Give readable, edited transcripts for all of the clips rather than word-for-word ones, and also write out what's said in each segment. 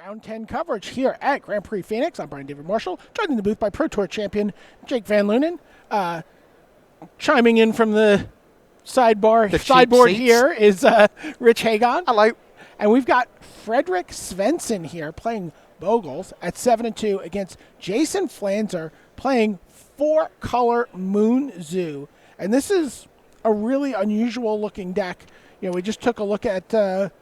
Round 10 coverage here at Grand Prix Phoenix. I'm Brian David Marshall, joined in the booth by Pro Tour champion Jake Van Lunen. Chiming in from the sideboard here is Rich Hagon. Hello. And we've got Fredrik Svensson here playing Bogles at 7-2 against Jason Flanzer playing 4-color Moon Zoo. And this is a really unusual looking deck. You know, we just took a look at the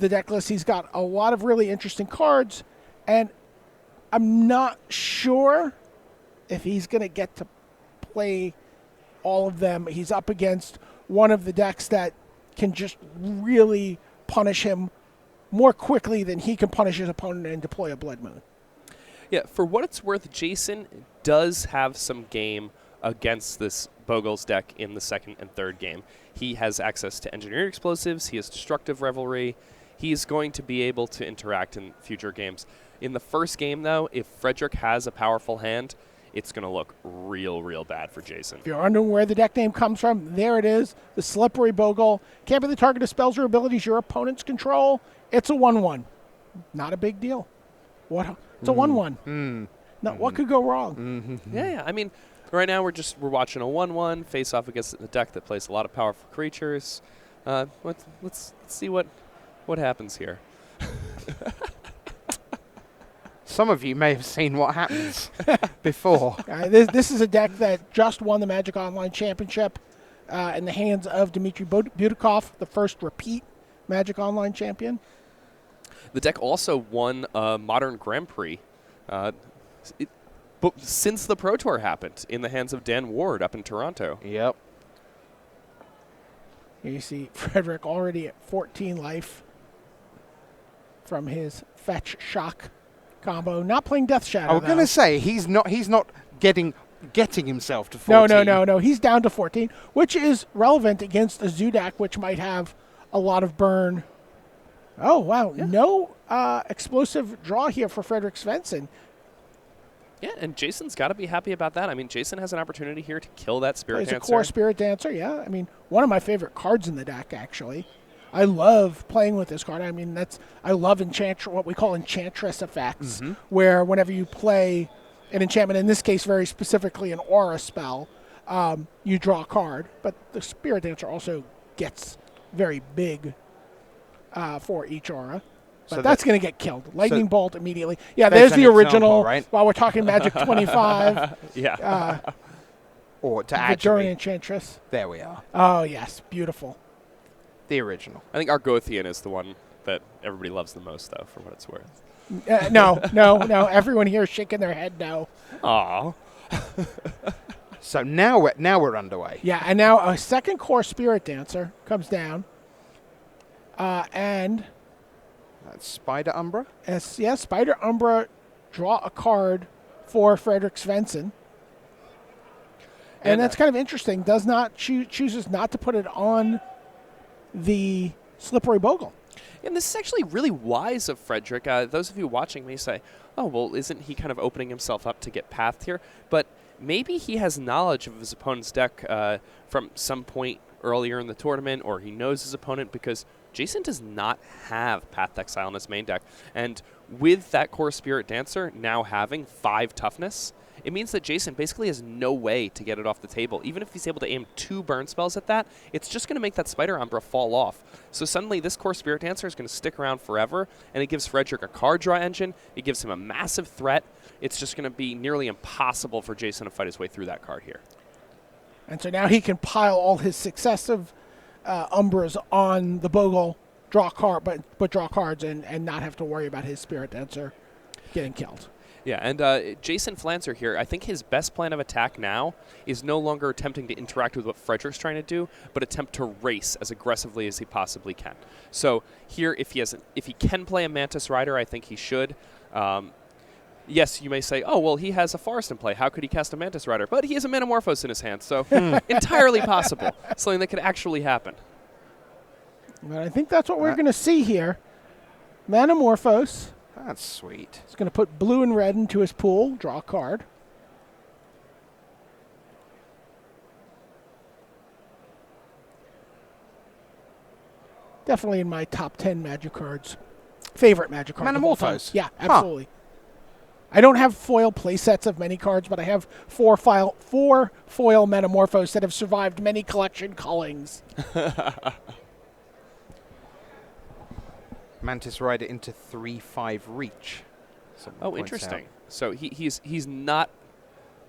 deck list. He's got a lot of really interesting cards, and I'm not sure if he's going to get to play all of them. He's up against one of the decks that can just really punish him more quickly than he can punish his opponent and deploy a Blood Moon. Yeah, for what it's worth, Jason does have some game against this Bogles deck in the second and third game. He has access to Engineering Explosives. He has Destructive Revelry. He's going to be able to interact in future games. In the first game, though, if Fredrik has a powerful hand, it's going to look real bad for Jason. If you're wondering where the deck name comes from, there it is. The Slippery Bogle. Can't be the target of spells or abilities your opponents control. It's a 1-1. Not a big deal. What? It's a 1-1. Now, what could go wrong? Yeah. I mean, right now we're watching a 1-1 face off against a deck that plays a lot of powerful creatures. Let's see what happens here. Some of you may have seen what happens before. This is a deck that just won the Magic Online Championship in the hands of Dmitry Budikov, the first repeat Magic Online champion. The deck also won a Modern Grand Prix since the Pro Tour happened in the hands of Dan Ward up in Toronto. Yep. Here you see Fredrik already at 14 life from his Fetch Shock combo. Not playing Death Shadow. I was going to say he's not getting himself to 14. No. He's down to 14, which is relevant against a Zudak, which might have a lot of burn. Oh wow, yeah. No explosive draw here for Fredrik Svensson. Yeah, and Jason's got to be happy about that. I mean, Jason has an opportunity here to kill that Spirit Dancer. He's a core Spirit Dancer, yeah. I mean, one of my favorite cards in the deck, actually. I love playing with this card. I mean, I love what we call Enchantress effects, where whenever you play an enchantment, in this case very specifically an aura spell, you draw a card. But the Spirit Dancer also gets very big for each aura. But that's going to get killed. Lightning Bolt immediately. Yeah, there's the original. Example, right? While we're talking Magic 25. Yeah. Or to Victorian Enchantress. There we are. Oh, yes. Beautiful. The original. I think Argothian is the one that everybody loves the most, though, for what it's worth. No. Everyone here is shaking their head no. Aw. So now we're underway. Yeah, and now a second core Spirit Dancer comes down. And that's Spider Umbra? Yes, Spider Umbra draw a card for Fredrik Svensson. And that's kind of interesting. Does not chooses not to put it on the Slippery Bogle. And this is actually really wise of Fredrik. Those of you watching may say, oh, well, isn't he kind of opening himself up to get pathed here? But maybe he has knowledge of his opponent's deck from some point earlier in the tournament, or he knows his opponent, because Jason does not have Path Exile in his main deck. And with that core Spirit Dancer now having 5 toughness, it means that Jason basically has no way to get it off the table. Even if he's able to aim 2 burn spells at that, it's just going to make that Spider Umbra fall off. So suddenly this core Spirit Dancer is going to stick around forever, and it gives Fredrik a card draw engine. It gives him a massive threat. It's just going to be nearly impossible for Jason to fight his way through that card here. And so now he can pile all his successive Umbras on the Bogle, draw cards, and not have to worry about his Spirit Dancer getting killed. Yeah, and Jason Flanzer here, I think his best plan of attack now is no longer attempting to interact with what Fredrik's trying to do, but attempt to race as aggressively as he possibly can. So here, if he can play a Mantis Rider, I think he should. Yes, you may say, oh, well, he has a Forest in play. How could he cast a Mantis Rider? But he has a Manamorphose in his hand, so entirely possible. Something that could actually happen. But I think that's what we're going to see here. Manamorphose. That's sweet. He's going to put blue and red into his pool, draw a card. Definitely in my top 10 Magic cards favorite Magic cards. Manamorphose? Yeah, absolutely. I don't have foil play sets of many cards, but I have four foil Manamorphose that have survived many collection cullings. Mantis Rider into 3/5 reach. Oh, interesting. So he's not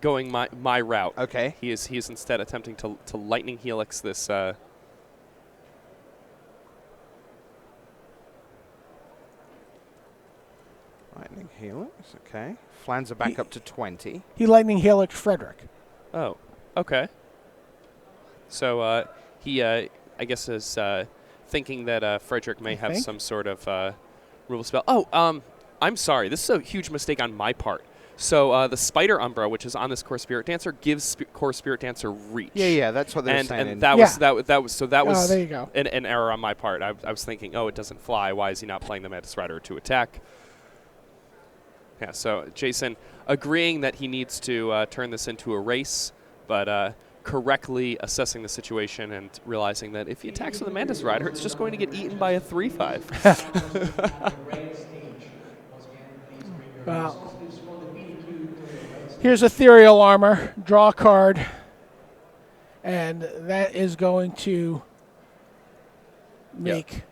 going my route. Okay. He is instead attempting to Lightning Helix this. Lightning Helix, okay. Flanzer back up to 20. He Lightning Helix Fredrik. Oh, okay. So he, I guess, is thinking that Fredrik may have some sort of rule spell. Oh, I'm sorry. This is a huge mistake on my part. So the Spider Umbra, which is on this Core Spirit Dancer, gives Core Spirit Dancer reach. Yeah, that's what they're saying. And that was there you go. An error on my part. I was thinking, oh, it doesn't fly. Why is he not playing the Mantis Rider to attack? Yeah, so Jason agreeing that he needs to turn this into a race, but correctly assessing the situation and realizing that if he attacks with a Mantis Rider, it's just going to get eaten by a 3/5. Well, here's Ethereal Armor. Draw a card. And that is going to make... Yep.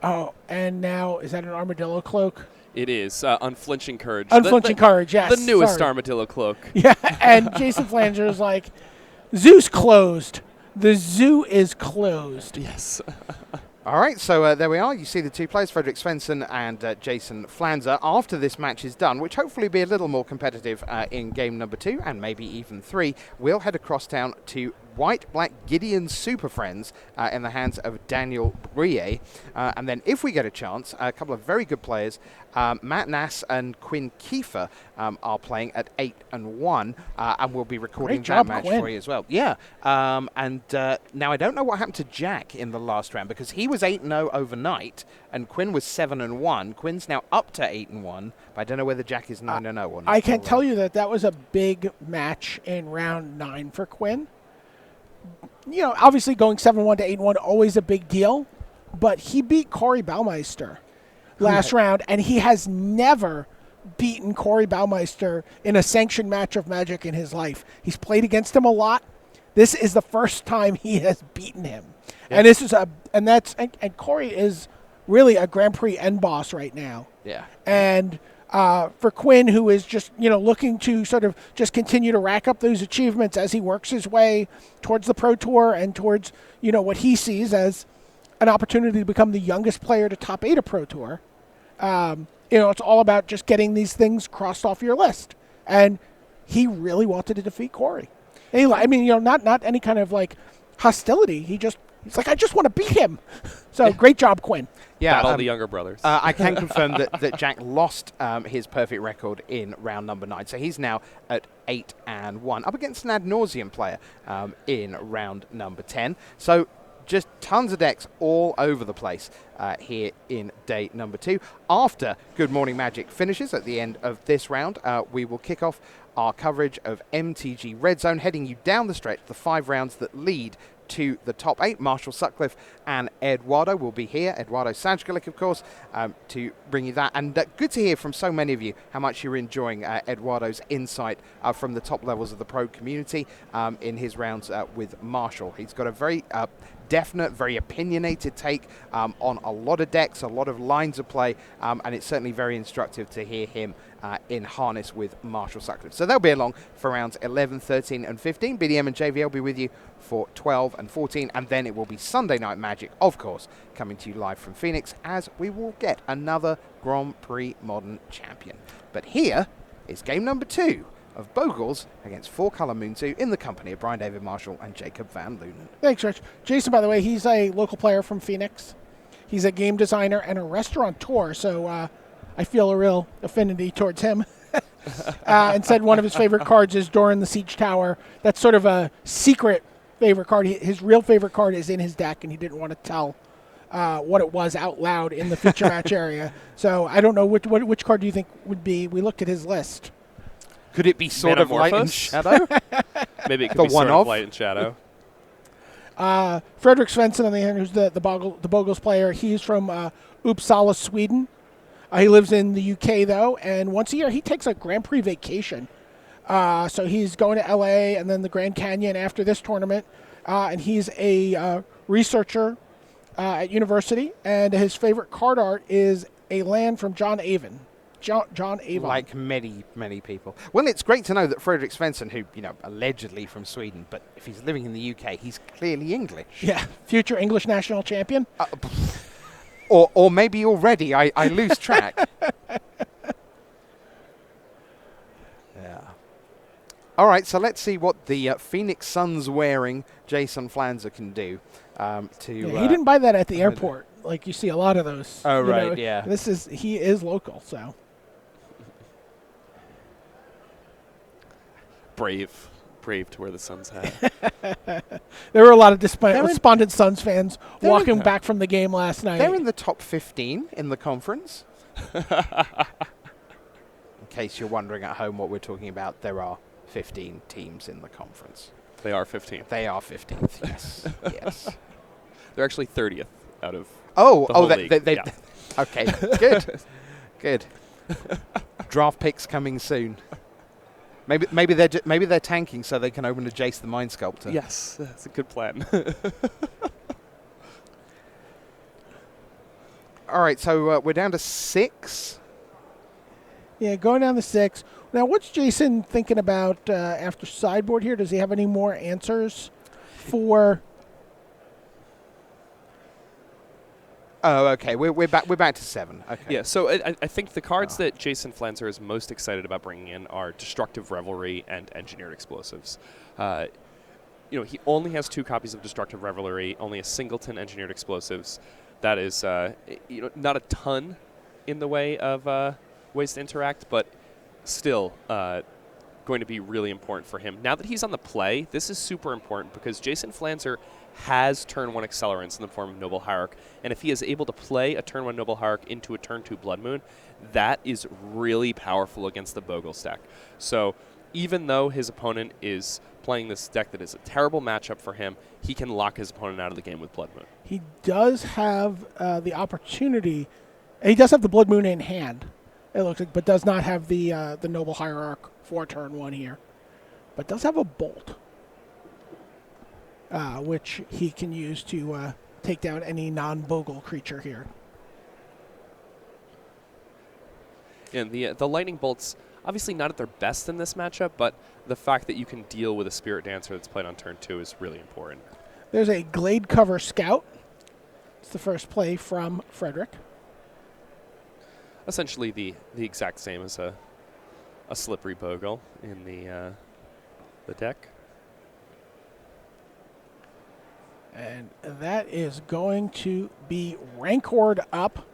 Oh, and now, is that an Armadillo Cloak? It is. Unflinching Courage. Unflinching Courage, yes. The newest Armadillo Cloak. Yeah, and Jason Flanzer is like, zoo's closed. The zoo is closed. Yes. All right, so there we are. You see the two players, Fredrik Svensson and Jason Flanzer. After this match is done, which hopefully will be a little more competitive in game number 2 and maybe even 3, we'll head across town to White-Black Gideon Superfriends in the hands of Daniel Brouillet. And then if we get a chance, a couple of very good players, Matt Nass and Quinn Kiefer are playing at 8 and 1, and we'll be recording that match for you as well. Yeah, and now I don't know what happened to Jack in the last round because he was 8-0 overnight, and Quinn was 7-1. Quinn's now up to 8-1, but I don't know whether Jack is 9-0 or not. I can tell you that was a big match in round 9 for Quinn. You know, obviously going 7-1 to 8-1, always a big deal, but he beat Corey Baumeister last round, and he has never beaten Corey Baumeister in a sanctioned match of Magic in his life. He's played against him a lot. This is the first time he has beaten him. Yeah. And this is and Corey is really a Grand Prix end boss right now. Yeah. And for Quinn, who is just, looking to sort of just continue to rack up those achievements as he works his way towards the Pro Tour and towards, what he sees as an opportunity to become the youngest player to top 8 a Pro Tour. It's all about just getting these things crossed off your list. And he really wanted to defeat Corey. Not any kind of hostility. He's like, I just want to beat him. So great job, Quinn. Yeah, battle the younger brothers. I can confirm that Jack lost his perfect record in round number 9. So he's now at 8 and 1, up against an ad nauseum player in round number 10. So just tons of decks all over the place here in day number 2. After Good Morning Magic finishes at the end of this round, we will kick off our coverage of MTG Red Zone, heading you down the stretch, the 5 rounds that lead to the top 8. Marshall Sutcliffe and Eduardo will be here. Eduardo Sajgalik, of course, to bring you that. And good to hear from so many of you how much you're enjoying Eduardo's insight from the top levels of the pro community in his rounds with Marshall. He's got a very definite, very opinionated take on a lot of decks, a lot of lines of play, and it's certainly very instructive to hear him in harness with Marshall Sutcliffe. So they'll be along for rounds 11, 13, and 15. BDM and JV will be with you for 12 and 14, and then it will be Sunday Night Magic, of course, coming to you live from Phoenix, as we will get another Grand Prix Modern champion. But here is game number 2 of Bogles against 4-Color Moonzoo in the company of Brian David Marshall and Jacob Van Lunen. Thanks, Rich. Jason, by the way, he's a local player from Phoenix. He's a game designer and a restaurateur, so I feel a real affinity towards him. And said one of his favorite cards is Doran the Siege Tower. That's sort of a secret favorite card. His real favorite card is in his deck, and he didn't want to tell what it was out loud in the feature match area. So I don't know which card do you think would be. We looked at his list. Could it be sort of Light and Shadow? Maybe it could be sort of Light and Shadow. Fredrik Svensson, on the end, who's the Bogles player, he's from Uppsala, Sweden. He lives in the UK, though, and once a year he takes a Grand Prix vacation. So he's going to LA and then the Grand Canyon after this tournament. And he's a researcher at university, and his favorite card art is a land from John Avon. John Avon. Like many, many people. Well, it's great to know that Fredrik Svensson, who, allegedly from Sweden, but if he's living in the UK, he's clearly English. Yeah, future English national champion. Or maybe already. I lose track. Yeah. All right, so let's see what the Phoenix Suns wearing Jason Flanzer can do. He didn't buy that at the airport. Like you see a lot of those. Oh, right, yeah. He is local, so. Brave to wear the Suns hat. There were a lot of despondent Suns fans walking back from the game last night. They're in the top 15 in the conference. In case you're wondering at home what we're talking about, there are 15 teams in the conference. They are 15th. They are 15th, yes. Yes. They're actually 30th out of they okay, good. Draft picks coming soon. Maybe they're tanking so they can open a Jace the Mind Sculptor. Yes, that's a good plan. All right, so we're down to 6. Yeah, going down to 6. Now, what's Jason thinking about after sideboard here? Does he have any more answers for? Oh, okay. We're back to 7. Okay. Yeah. So I think the cards that Jason Flanzer is most excited about bringing in are Destructive Revelry and Engineered Explosives. He only has 2 copies of Destructive Revelry, only a singleton Engineered Explosives. That is, not a ton in the way of ways to interact, but still going to be really important for him. Now that he's on the play, this is super important because Jason Flanzer has turn 1 accelerants in the form of Noble Hierarch, and if he is able to play a turn 1 Noble Hierarch into a turn 2 Blood Moon, that is really powerful against the Bogles deck. So even though his opponent is playing this deck that is a terrible matchup for him, he can lock his opponent out of the game with Blood Moon. He does have the opportunity. He does have the Blood Moon in hand, it looks like, but does not have the Noble Hierarch for turn 1 here. But does have a Bolt, which he can use to take down any non-Bogle creature here. And the Lightning Bolts, obviously not at their best in this matchup, but the fact that you can deal with a Spirit Dancer that's played on turn 2 is really important. There's a Glade Cover Scout. It's the first play from Fredrik. Essentially the exact same as a Slippery Bogle in the deck. And that is going to be Rancored up.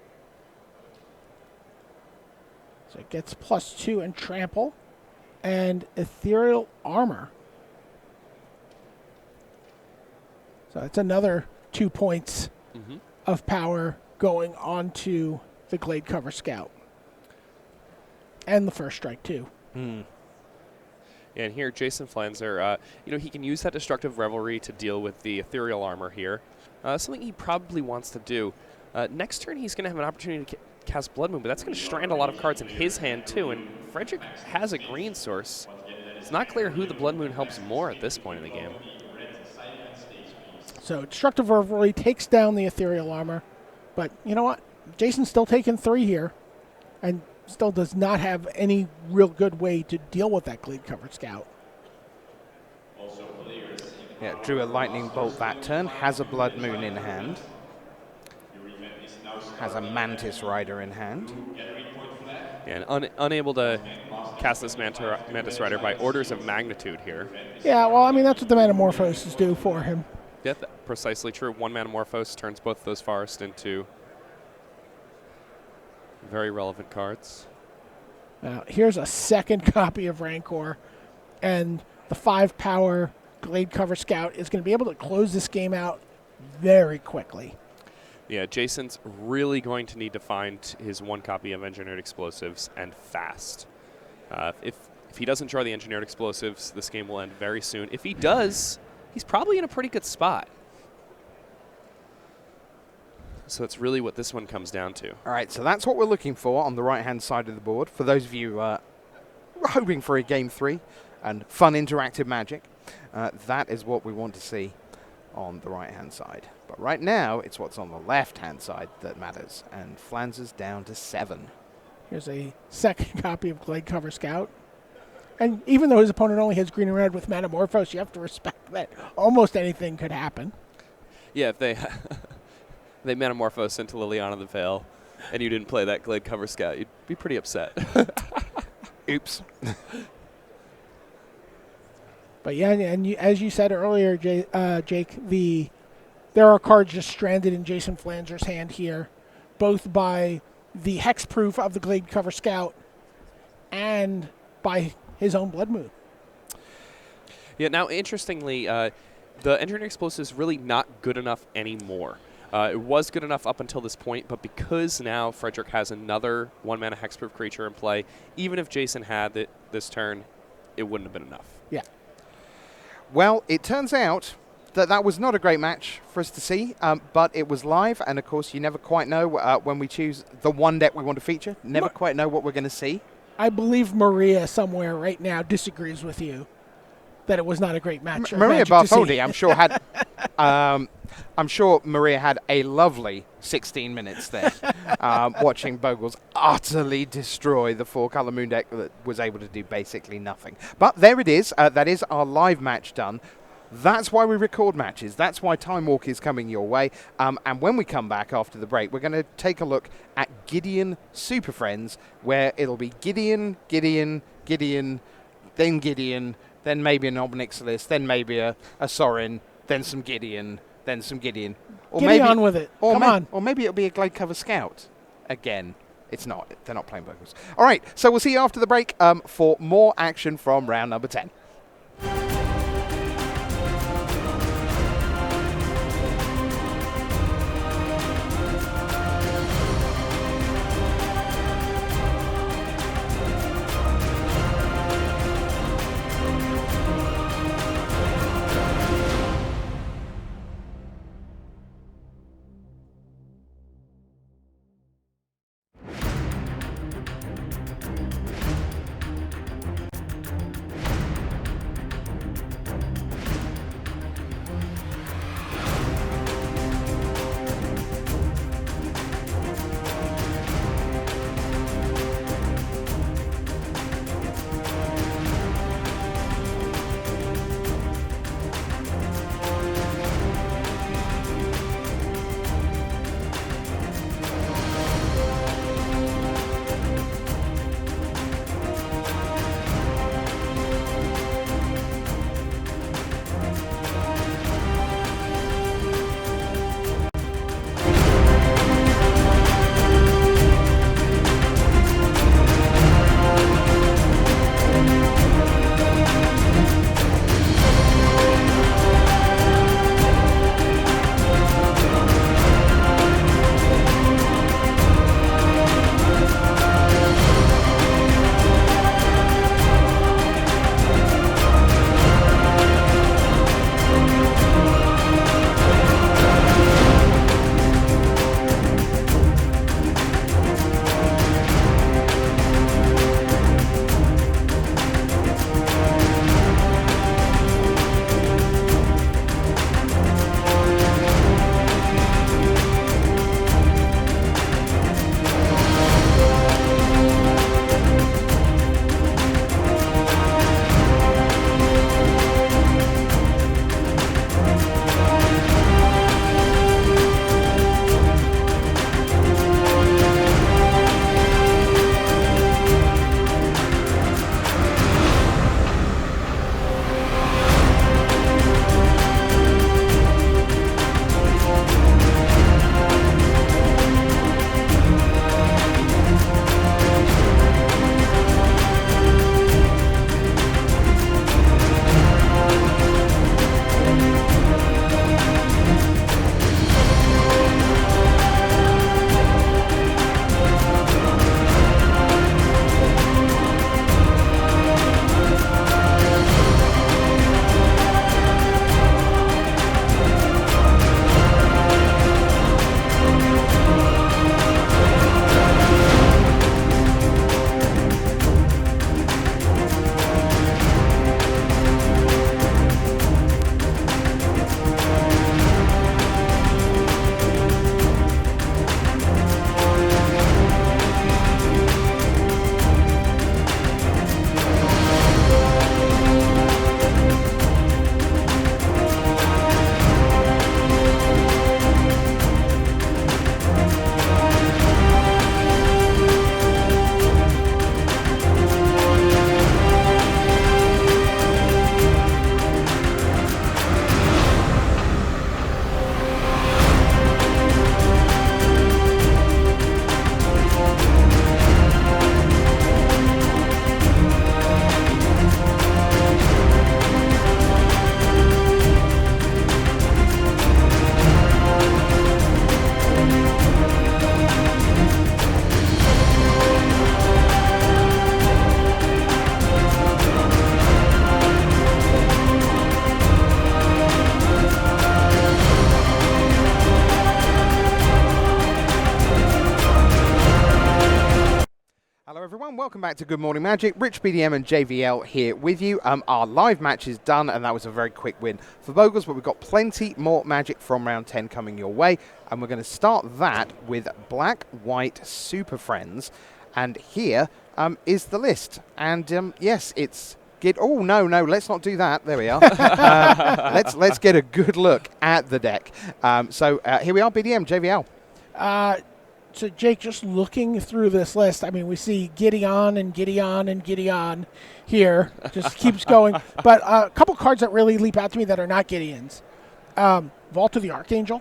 So it gets +2 and Trample and Ethereal Armor. So that's another 2 points of power going on to the Glade Cover Scout. And the first strike, too. And here, Jason Flanzer, he can use that Destructive Revelry to deal with the Ethereal Armor here. Something he probably wants to do. Next turn, he's going to have an opportunity to cast Blood Moon, but that's going to strand a lot of cards in his hand, too. And Fredrik has a green source. It's not clear who the Blood Moon helps more at this point in the game. So Destructive Revelry takes down the Ethereal Armor. But you know what? Jason's still taking 3 here. And still does not have any real good way to deal with that Glade Cover Scout. Yeah, drew a Lightning Bolt that turn, has a Blood Moon in hand, has a Mantis Rider in hand. And unable to cast this Mantis Rider by orders of magnitude here. Yeah, well, I mean, that's what the Metamorphoses do for him. Yeah, precisely true. 1 Metamorphose turns both those forests into very relevant cards. Now, here's a second copy of Rancor, and the 5-power Glade Cover Scout is going to be able to close this game out very quickly. Yeah, Jason's really going to need to find his 1 copy of Engineered Explosives, and fast. If he doesn't draw the Engineered Explosives, this game will end very soon. If he does, he's probably in a pretty good spot. So that's really what this one comes down to. All right, so that's what we're looking for on the right-hand side of the board. For those of you hoping for a Game 3 and fun interactive Magic, that is what we want to see on the right-hand side. But right now, it's what's on the left-hand side that matters, and Flanzer's down to 7. Here's a second copy of Glade Cover Scout. And even though his opponent only has green and red with Metamorphose, you have to respect that almost anything could happen. Yeah, if they they Metamorphose into Liliana the Veil, and you didn't play that Glade Cover Scout, you'd be pretty upset. Oops. But yeah, and as you said earlier, Jake, there are cards just stranded in Jason Flanzer's hand here, both by the hexproof of the Glade Cover Scout and by his own Blood Moon. Yeah, now, interestingly, the Engineering Explosive is really not good enough anymore. It was good enough up until this point, but because now Fredrik has another 1-mana hexproof creature in play, even if Jason had it this turn, it wouldn't have been enough. Yeah. Well, it turns out that was not a great match for us to see, but it was live, and of course you never quite know when we choose the one deck we want to feature, never quite know what we're going to see. I believe Maria somewhere right now disagrees with you that it was not a great match. Maria Bartholdi, I'm sure had, I'm sure Maria had a lovely 16 minutes there, watching Bogles utterly destroy the 4-color moon deck that was able to do basically nothing. But there it is. That is our live match done. That's why we record matches. That's why Time Walk is coming your way. And when we come back after the break, we're going to take a look at Gideon Super Friends, where it'll be Gideon, then Gideon, then maybe an Obnixilis, then maybe a Sorin, then some Gideon, then some Gideon. Or Get on with it. Come on. Or maybe it'll be a Glade Cover Scout. Again, it's not. They're not playing Bogles. All right, so we'll see you after the break for more action from round number 10. Welcome back to Good Morning Magic. Rich BDM and JVL here with you. Our live match is done, and that was a very quick win for Bogles, but we've got plenty more Magic from round 10 coming your way, and we're going to start that with Black-White Super Friends. And here is the list. And yes, it's... Oh, no, let's not do that. There we are. Let's get a good look at the deck. So here we are, BDM, JVL. So, Jake, just looking through this list, I mean, we see Gideon and Gideon and Gideon here. Just keeps going. But a couple cards that really leap out to me that are not Gideons. Vault of the Archangel.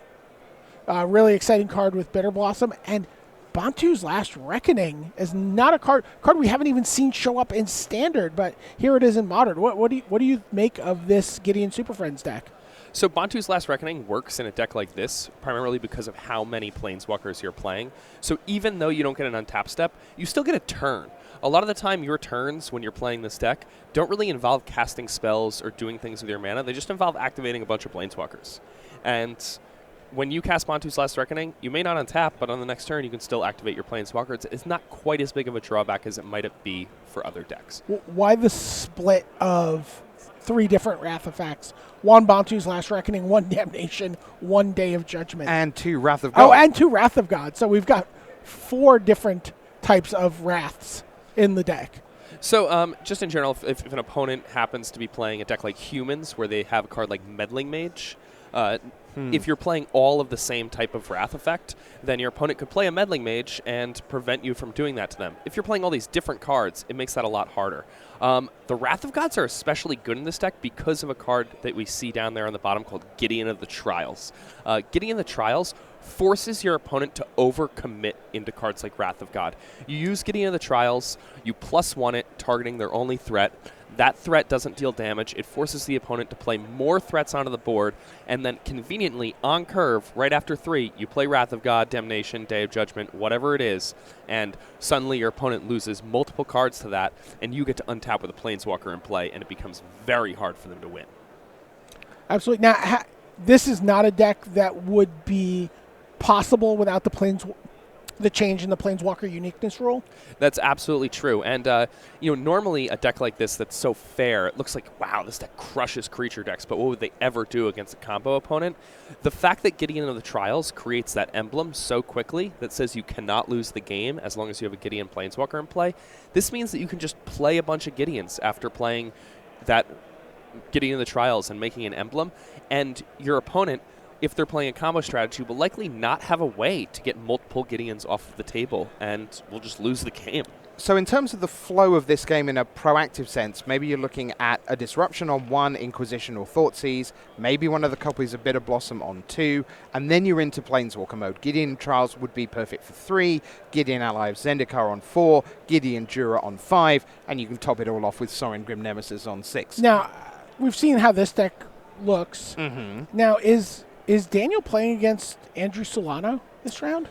Really exciting card with Bitter Blossom. And Bantu's Last Reckoning is not a card we haven't even seen show up in Standard, but here it is in Modern. What do you make of this Gideon Super Friends deck? So Bantu's Last Reckoning works in a deck like this primarily because of how many Planeswalkers you're playing. So even though you don't get an untap step, you still get a turn. A lot of the time, your turns when you're playing this deck don't really involve casting spells or doing things with your mana. They just involve activating a bunch of Planeswalkers. And when you cast Bantu's Last Reckoning, you may not untap, but on the next turn, you can still activate your Planeswalker. It's not quite as big of a drawback as it might be for other decks. Why the split of 3 different Wrath effects? 1 Bantu's Last Reckoning, 1 Damnation, 1 Day of Judgment. And 2 Wrath of God. Oh, and 2 Wrath of God. So we've got 4 different types of Wraths in the deck. So just in general, if an opponent happens to be playing a deck like Humans, where they have a card like Meddling Mage, if you're playing all of the same type of Wrath effect, then your opponent could play a Meddling Mage and prevent you from doing that to them. If you're playing all these different cards, it makes that a lot harder. The Wrath of Gods are especially good in this deck because of a card that we see down there on the bottom called Gideon of the Trials. Gideon of the Trials forces your opponent to overcommit into cards like Wrath of God. You use Gideon of the Trials, you +1 it, targeting their only threat. That threat doesn't deal damage. It forces the opponent to play more threats onto the board, and then conveniently, on curve, right after 3, you play Wrath of God, Damnation, Day of Judgment, whatever it is, and suddenly your opponent loses multiple cards to that, and you get to untap with a Planeswalker in play, and it becomes very hard for them to win. Absolutely. Now, this is not a deck that would be possible without the change in the Planeswalker uniqueness rule. That's absolutely true. And, normally a deck like this that's so fair, it looks like, wow, this deck crushes creature decks, but what would they ever do against a combo opponent? The fact that Gideon of the Trials creates that emblem so quickly that says you cannot lose the game as long as you have a Gideon Planeswalker in play, this means that you can just play a bunch of Gideons after playing that Gideon of the Trials and making an emblem, and your opponent, if they're playing a combo strategy, will likely not have a way to get multiple Gideons off of the table, and will just lose the game. So in terms of the flow of this game in a proactive sense, maybe you're looking at a Disruption on 1, Inquisition or Thoughtseize, maybe one of the copies of Bitter Blossom on 2, and then you're into Planeswalker mode. Gideon Trials would be perfect for 3, Gideon Ally of Zendikar on 4, Gideon Jura on 5, and you can top it all off with Sorin Grim Nemesis on 6. Now, we've seen how this deck looks. Mm-hmm. Now, is Daniel playing against Andrew Sullano this round?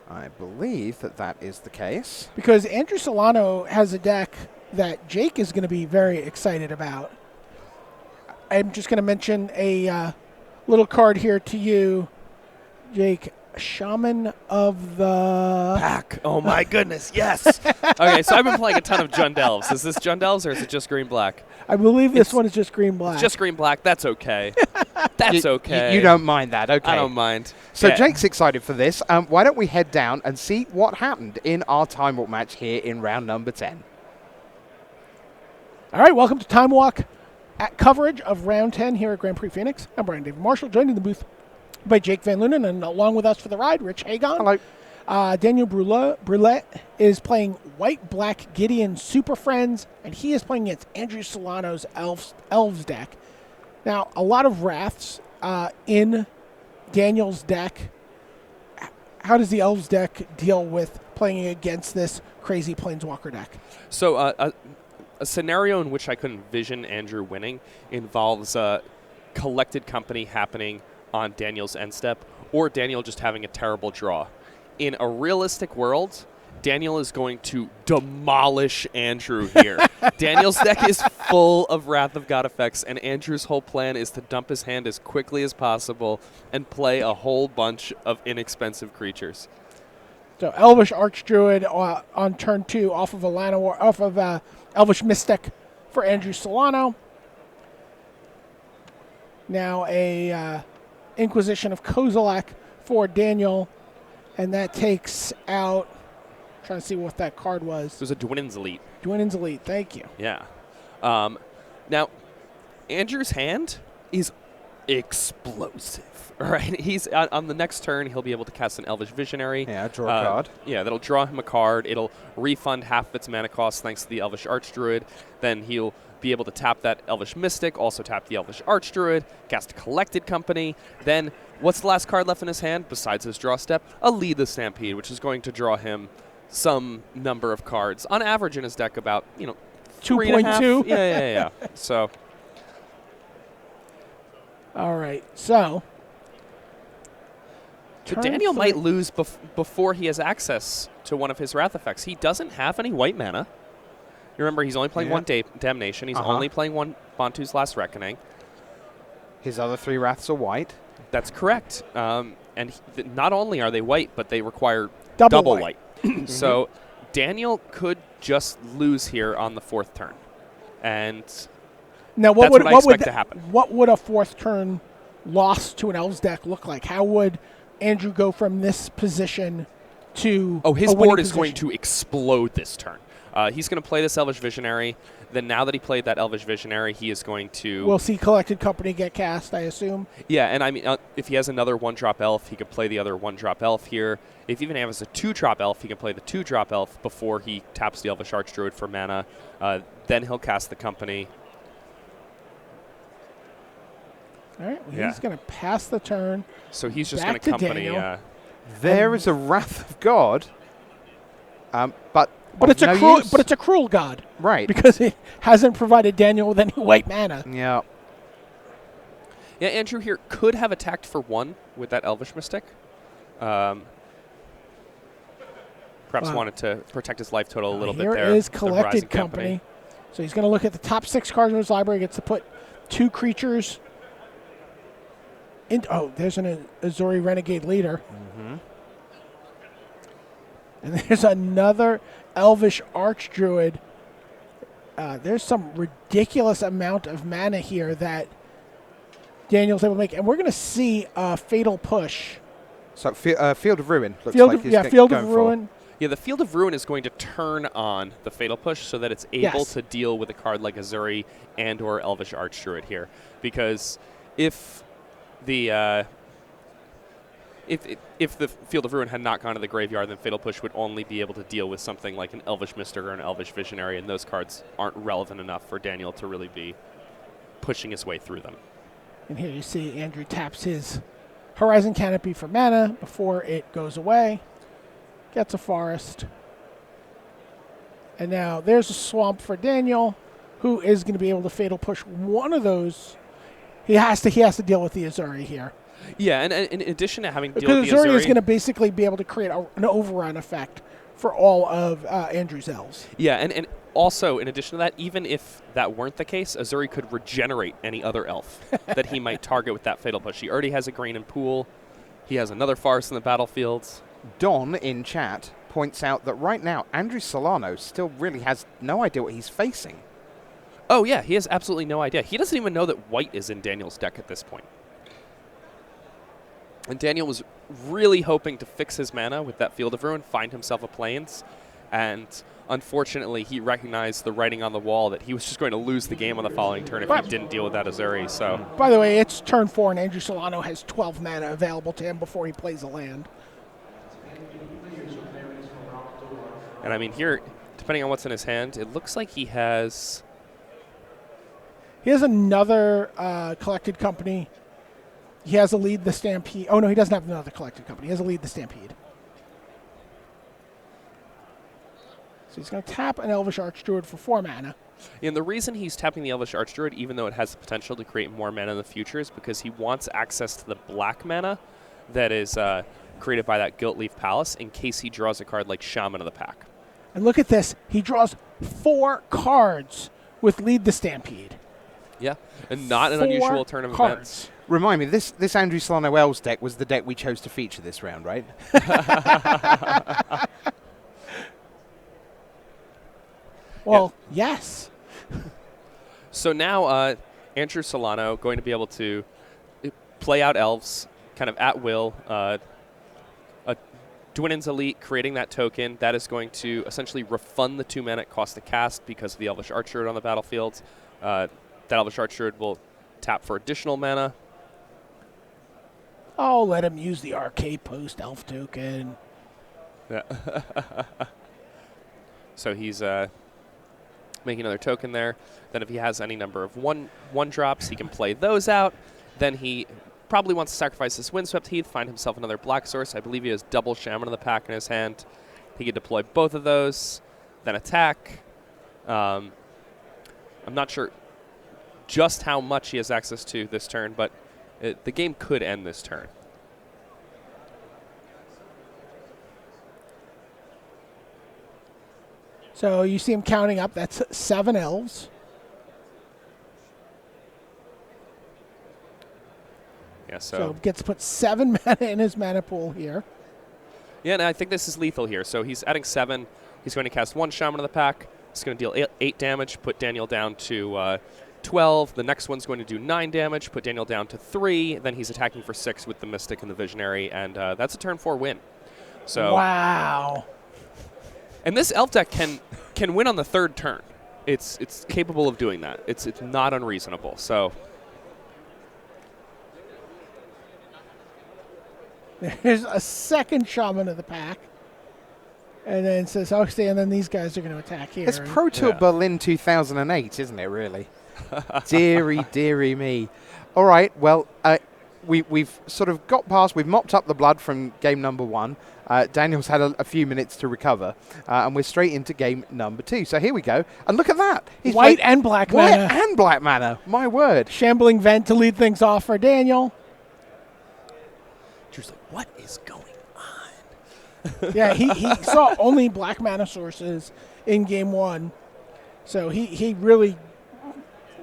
I believe that is the case. Because Andrew Sullano has a deck that Jake is going to be very excited about. I'm just going to mention a little card here to you, Jake. Shaman of the Pack. Oh my goodness, yes. Okay, so I've been playing a ton of Jund Elves. Is this Jund Elves or is it just green-black? I believe this one is just green-black. It's just green-black. That's okay. That's okay. You don't mind that, okay. I don't mind. So Yeah. Jake's excited for this. Why don't we head down and see what happened in our Time Walk match here in round number 10. All right, welcome to Time Walk at coverage of round 10 here at Grand Prix Phoenix. I'm Brian David Marshall, joined in the booth by Jake Van Lunen, and along with us for the ride, Rich Hagon. Hello. Daniel Brouillet is playing White-Black Gideon Super Friends, and he is playing against Andrew Solano's Elves deck. Now, a lot of Wraths in Daniel's deck. How does the Elves deck deal with playing against this crazy Planeswalker deck? So a scenario in which I could envision Andrew winning involves a collected company happening on Daniel's end step, or Daniel just having a terrible draw. In a realistic world, Daniel is going to demolish Andrew here. Daniel's deck is full of Wrath of God effects, and Andrew's whole plan is to dump his hand as quickly as possible and play a whole bunch of inexpensive creatures. So Elvish Archdruid on turn 2 off of Elvish Mystic for Andrew Sullano. Now a Inquisition of Kozilek for Daniel, and that takes out. Trying to see what that card was. It was a Dwinnen's Elite. Dwinnen's Elite. Thank you. Yeah. Now, Andrew's hand is explosive. All right. He's on the next turn. He'll be able to cast an Elvish Visionary. Yeah, draw a card. Yeah, that'll draw him a card. It'll refund half of its mana cost thanks to the Elvish Archdruid. Then he'll be able to tap that Elvish Mystic, also tap the Elvish Archdruid, cast Collected Company. Then what's the last card left in his hand besides his draw step? A Lead the Stampede, which is going to draw him some number of cards. On average in his deck, about 2.2. Yeah. So. All right. So. But Daniel might lose before he has access to one of his Wrath effects. He doesn't have any white mana. You remember, he's only playing one Damnation. He's only playing one Bantu's Last Reckoning. His other 3 Wraths are white. That's correct. And not only are they white, but they require double white. So Daniel could just lose here on the 4th turn. And now what I expect to happen. What would a 4th turn loss to an Elves deck look like? How would Andrew go from this position to his a board is position? going to explode this turn. He's going to play this Elvish Visionary. Then now that he played that Elvish Visionary, he is going to... We'll see Collected Company get cast, I assume. Yeah, and I mean, if he has another 1-drop elf, he could play the other 1-drop elf here. If even has a 2-drop elf, he can play the 2-drop elf before he taps the Elvish Archdruid for mana. Then he'll cast the Company. All right, he's going to pass the turn. So he's just going to Company... There is a Wrath of God, but it's a cruel god, right? Because it hasn't provided Daniel with any white mana. Yeah. Yeah, Andrew here could have attacked for 1 with that Elvish Mystic. Perhaps wanted to protect his life total a little bit there. Here is Collected Company. So he's going to look at the top 6 cards in his library. Gets to put 2 creatures. There's an Azuri Renegade Leader. And there's another Elvish Archdruid. There's some ridiculous amount of mana here that Daniel's able to make. And we're going to see a Fatal Push. So Field of Ruin looks like he's Field going of Ruin. Yeah, the Field of Ruin is going to turn on the Fatal Push so that it's able to deal with a card like Azuri and or Elvish Archdruid here. Because if the Field of Ruin had not gone to the graveyard, then Fatal Push would only be able to deal with something like an Elvish Mystic or an Elvish Visionary, and those cards aren't relevant enough for Daniel to really be pushing his way through them. And here you see Andrew taps his Horizon Canopy for mana before it goes away. Gets a forest. And now there's a swamp for Daniel, who is going to be able to Fatal Push one of those. He has to deal with the Azuri here. Yeah, and in addition to having to deal with the Because Azuri Azuri... is going to basically be able to create an overrun effect for all of Andrew's Elves. Yeah, and also, in addition to that, even if that weren't the case, Azuri could regenerate any other elf that he might target with that Fatal Push. He already has a green in pool. He has another forest in the battlefields. Don in chat points out that right now, Andrew Sullano still really has no idea what he's facing. Oh, yeah, he has absolutely no idea. He doesn't even know that white is in Daniel's deck at this point. And Daniel was really hoping to fix his mana with that Field of Ruin, find himself a Plains, and unfortunately he recognized the writing on the wall that he was just going to lose the game on the following turn if he didn't deal with that Azuri. So, by the way, it's turn 4 and Andrew Sullano has 12 mana available to him before he plays a land. And I mean here, depending on what's in his hand, it looks like he has... He has another Collected Company. He has a Lead the Stampede. Oh, no, he doesn't have another Collected Company. He has a Lead the Stampede. So he's going to tap an Elvish Archdruid for 4 mana. And the reason he's tapping the Elvish Archdruid, even though it has the potential to create more mana in the future, is because he wants access to the black mana that is created by that Gilt Leaf Palace in case he draws a card like Shaman of the Pack. And look at this. He draws 4 cards with Lead the Stampede. Yeah, and not an 4 unusual turn of cards. events. Remind me, this Andrew Sullano Elves deck was the deck we chose to feature this round, right? Well, yes. So now Andrew Sullano going to be able to play out Elves kind of at will. Dwinnen's Elite creating that token. That is going to essentially refund the 2 mana it costs to cast because of the Elvish Archer on the battlefield. That Elvish Archer will tap for additional mana. Oh, let him use the Arcade Post Elf token. Yeah. So he's making another token there. Then if he has any number of one drops, he can play those out. Then he probably wants to sacrifice this Windswept Heath, find himself another black source. I believe he has double Shaman of the Pack in his hand. He could deploy both of those, then attack. I'm not sure just how much he has access to this turn, but the game could end this turn. So you see him counting up. That's 7 elves. Yeah, So gets to put 7 mana in his mana pool here. Yeah, and I think this is lethal here. So he's adding 7. He's going to cast 1 Shaman of the Pack. It's going to deal 8 damage, put Daniel down to 12. The next one's going to do 9 damage, put Daniel down to 3. Then he's attacking for 6 with the Mystic and the Visionary, and that's a turn 4 win. So Wow. And this elf deck can win on the 3rd turn. It's capable of doing that. It's not unreasonable. So There's a second Shaman of the Pack. And then it says, okay, and then these guys are going to attack here. It's Pro Tour Berlin 2008, isn't it, really? Deary me. All right, well, we've sort of got past, we've mopped up the blood from game number 1. Daniel's had a few minutes to recover, and we're straight into game number 2. So here we go. And look at that. He's White and black mana. White and black mana. My word. Shambling Vent to lead things off for Daniel. Drew's like, what is going on? Yeah, he saw only black mana sources in game 1. So he really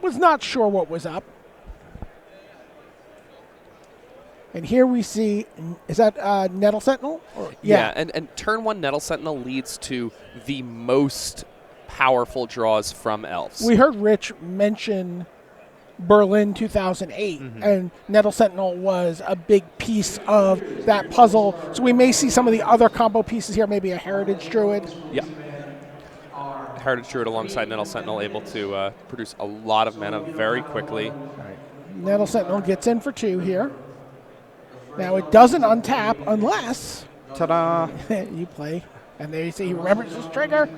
was not sure what was up. And here we see, is that Nettle Sentinel? Yeah, and turn 1 Nettle Sentinel leads to the most powerful draws from Elves. We heard Rich mention Berlin 2008, and Nettle Sentinel was a big piece of that puzzle. So we may see some of the other combo pieces here, maybe a Heritage Druid. Yeah. Heritage Druid alongside Nettle Sentinel able to produce a lot of mana very quickly. Nettle Sentinel gets in for 2 here. Now it doesn't untap unless Ta-da. you play, and there you see he remembers his trigger.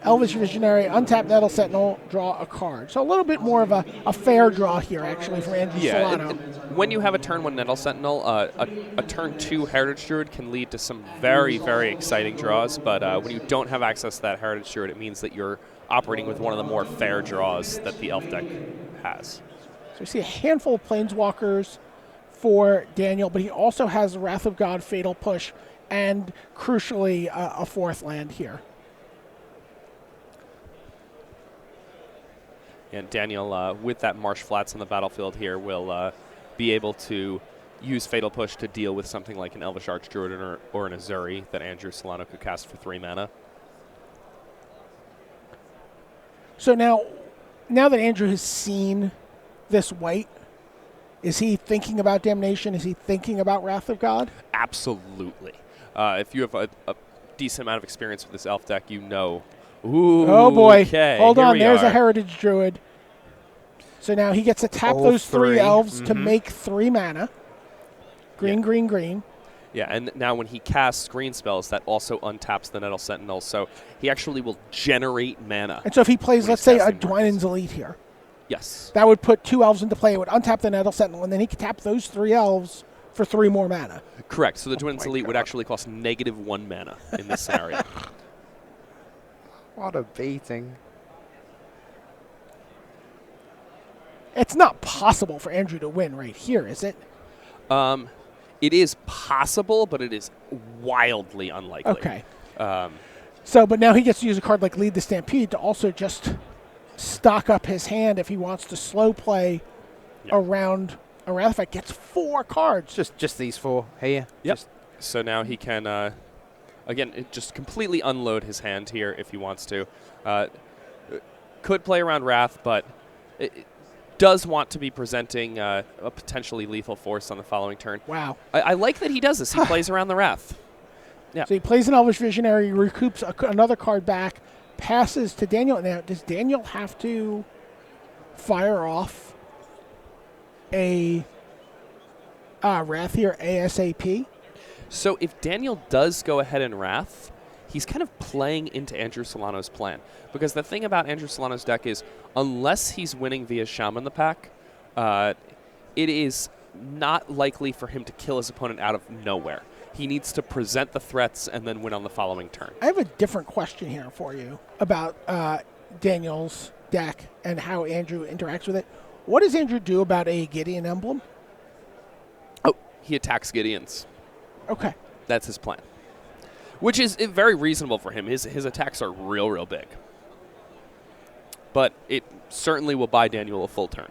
Elvish Visionary, untap Nettle Sentinel, draw a card. So a little bit more of a fair draw here, actually, from Andrew Sullano. And when you have a turn 1 Nettle Sentinel, a turn 2 Heritage Druid can lead to some very, very exciting draws. But when you don't have access to that Heritage Druid, it means that you're operating with one of the more fair draws that the Elf deck has. So you see a handful of Planeswalkers for Daniel, but he also has the Wrath of God, Fatal Push, and crucially a 4th land here. And Daniel, with that Marsh Flats on the battlefield here, will be able to use Fatal Push to deal with something like an Elvish Archdruid or an Azuri that Andrew Sullano could cast for 3 mana. So now that Andrew has seen this white, is he thinking about Damnation? Is he thinking about Wrath of God? Absolutely. If you have a decent amount of experience with this elf deck, you know. Ooh, oh boy. Okay, hold on, there's a a Heritage Druid. So now he gets to tap All those 3 3. elves to make 3 mana. Green. Yeah, and now when he casts green spells, that also untaps the Nettle Sentinel, so he actually will generate mana. And so if he plays, when let's he's say, a casting Dwinen's Elite here, yes. that would put 2 elves into play. It would untap the Nettle Sentinel, and then he could tap those 3 elves for 3 more mana. Correct. So the Dwinen's my Elite would God. actually cost -1 mana in this scenario. What a beating. It's not possible for Andrew to win right here, is it? It is possible, but it is wildly unlikely. Okay. But now he gets to use a card like Lead the Stampede to also just stock up his hand if he wants to slow play around a Wrath Effect. Gets 4 cards. Just these 4 here. Yep. So now he can, again, just completely unload his hand here if he wants to. Could play around Wrath, but it does want to be presenting a potentially lethal force on the following turn. Wow. I like that he does this. He plays around the Wrath. Yeah. So he plays an Elvish Visionary, recoups another card back, passes to Daniel. Now, does Daniel have to fire off a Wrath here ASAP? So if Daniel does go ahead and Wrath, he's kind of playing into Andrew Sullano's plan. Because the thing about Andrew Sullano's deck is, unless he's winning via Shaman the Pack, it is not likely for him to kill his opponent out of nowhere. He needs to present the threats and then win on the following turn. I have a different question here for you about Daniel's deck and how Andrew interacts with it. What does Andrew do about a Gideon emblem? Oh, he attacks Gideons. Okay. That's his plan. Which is very reasonable for him. His attacks are real big. But it certainly will buy Daniel a full turn.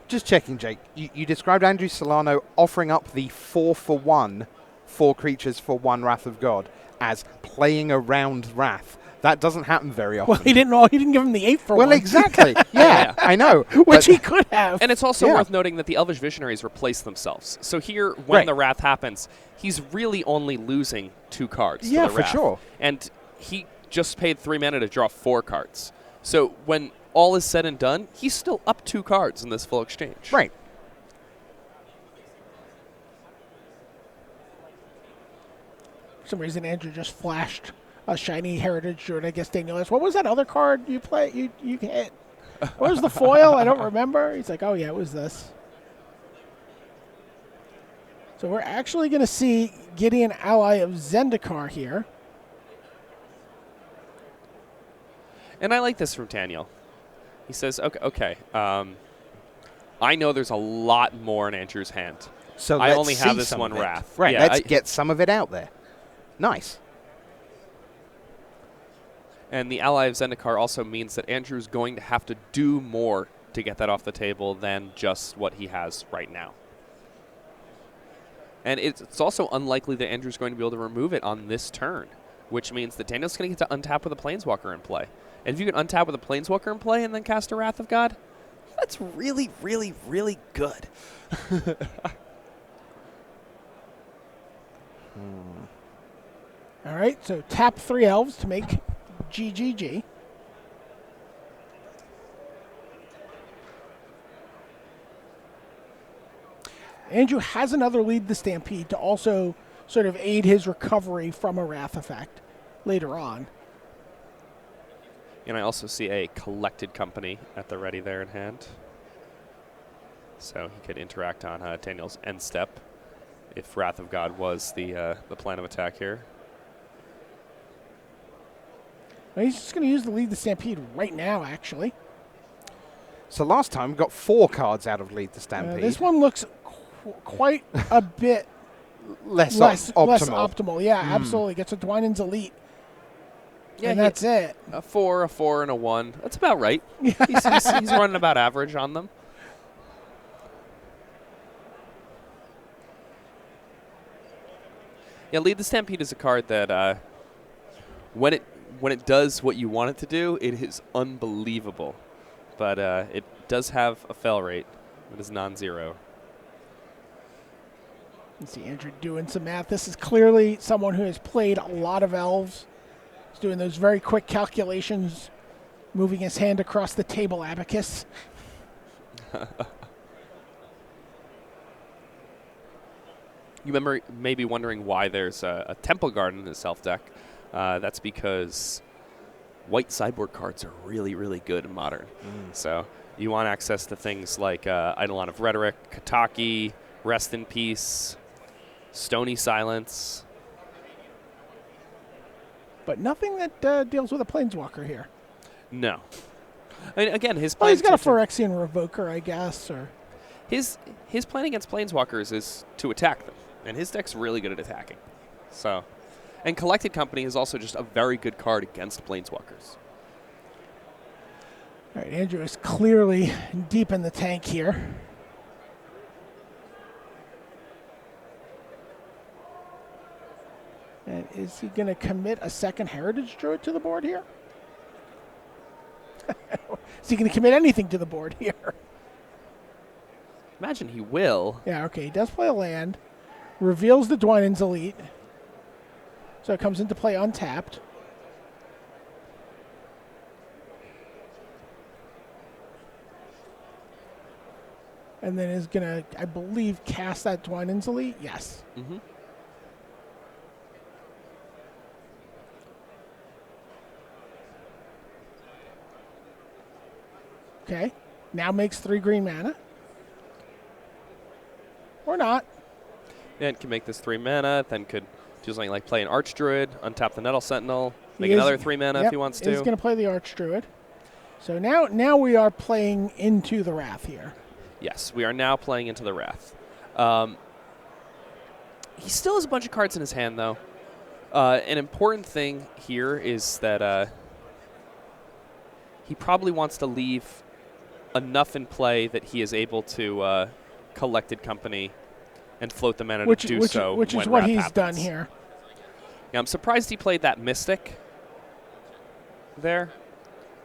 Just checking, Jake. You described Andrew Sullano offering up the 4-for-1, 4 creatures for 1 Wrath of God as playing around Wrath. That doesn't happen very often. Well, he didn't give him the 8 for 1. Well, exactly. Yeah, I know. Which he could have. And it's also worth noting that the Elvish Visionaries replace themselves. So here, when the Wrath happens, he's really only losing 2 cards to the Wrath. For sure. And he just paid 3 mana to draw 4 cards. So when all is said and done, he's still up 2 cards in this full exchange. Right. For some reason, Andrew just flashed a shiny Heritage Druid. I guess Daniel asked, what was that other card you play? You hit? What was the foil? I don't remember. He's like, oh, yeah, it was this. So we're actually going to see Gideon ally of Zendikar here. And I like this from Daniel. He says, okay, I know there's a lot more in Andrew's hand. So I only have this one Wrath. Right, yeah, let's get some of it out there. Nice. And the ally of Zendikar also means that Andrew's going to have to do more to get that off the table than just what he has right now. And it's also unlikely that Andrew's going to be able to remove it on this turn, which means that Daniel's going to get to untap with a Planeswalker in play. And if you can untap with a Planeswalker in play and then cast a Wrath of God, that's really, really, really good. All right, so tap 3 Elves to make GGG. Andrew has another Lead the Stampede to also sort of aid his recovery from a Wrath Effect later on. And I also see a Collected Company at the ready there in hand. So he could interact on Daniel's end step if Wrath of God was the plan of attack here. Well, he's just going to use the Lead the Stampede right now, actually. So last time we got 4 cards out of Lead the Stampede. This one looks quite a bit less less optimal. optimal. Yeah, absolutely. Gets a Dwynen's Elite. Yeah, and that's it. A 4, and a 1. That's about right. He's running about average on them. Yeah, Lead the Stampede is a card that when it does what you want it to do, it is unbelievable. But it does have a fail rate. It is non-zero. You see Andrew doing some math. This is clearly someone who has played a lot of Elves. He's doing those very quick calculations, moving his hand across the table abacus. You may be wondering why there's a Temple Guard in his self deck. That's because white sideboard cards are really, really good in Modern. So you want access to things like Eidolon of Rhetoric, Kataki, Rest in Peace, Stony Silence. But nothing that deals with a Planeswalker here. No. I mean, again, his Well, plan he's got a Phyrexian Revoker, I guess. Or his plan against Planeswalkers is to attack them, and his deck's really good at attacking. So, and Collected Company is also just a very good card against Planeswalkers. All right, Andrew is clearly deep in the tank here. And is he going to commit a second Heritage Druid to the board here? Is he going to commit anything to the board here? Imagine he will. Yeah, okay, he does play a land. Reveals the Dwynen's Elite. So it comes into play untapped. And then is going to, I believe, cast that Dwynen's Elite? Yes. Mm-hmm. Okay. Now makes 3 green mana. Or not. Yeah, it can make this 3 mana, then could do something like play an Archdruid, untap the Nettle Sentinel, make He is- another 3 mana if he wants to. He's going to play the Archdruid. So now we are playing into the Wrath here. Yes, we are now playing into the Wrath. He still has a bunch of cards in his hand, though. An important thing here is that he probably wants to leave enough in play that he is able to Collected Company and float the mana to do so. Which is when what Wrath he's happens. done here. Yeah, I'm surprised he played that Mystic there,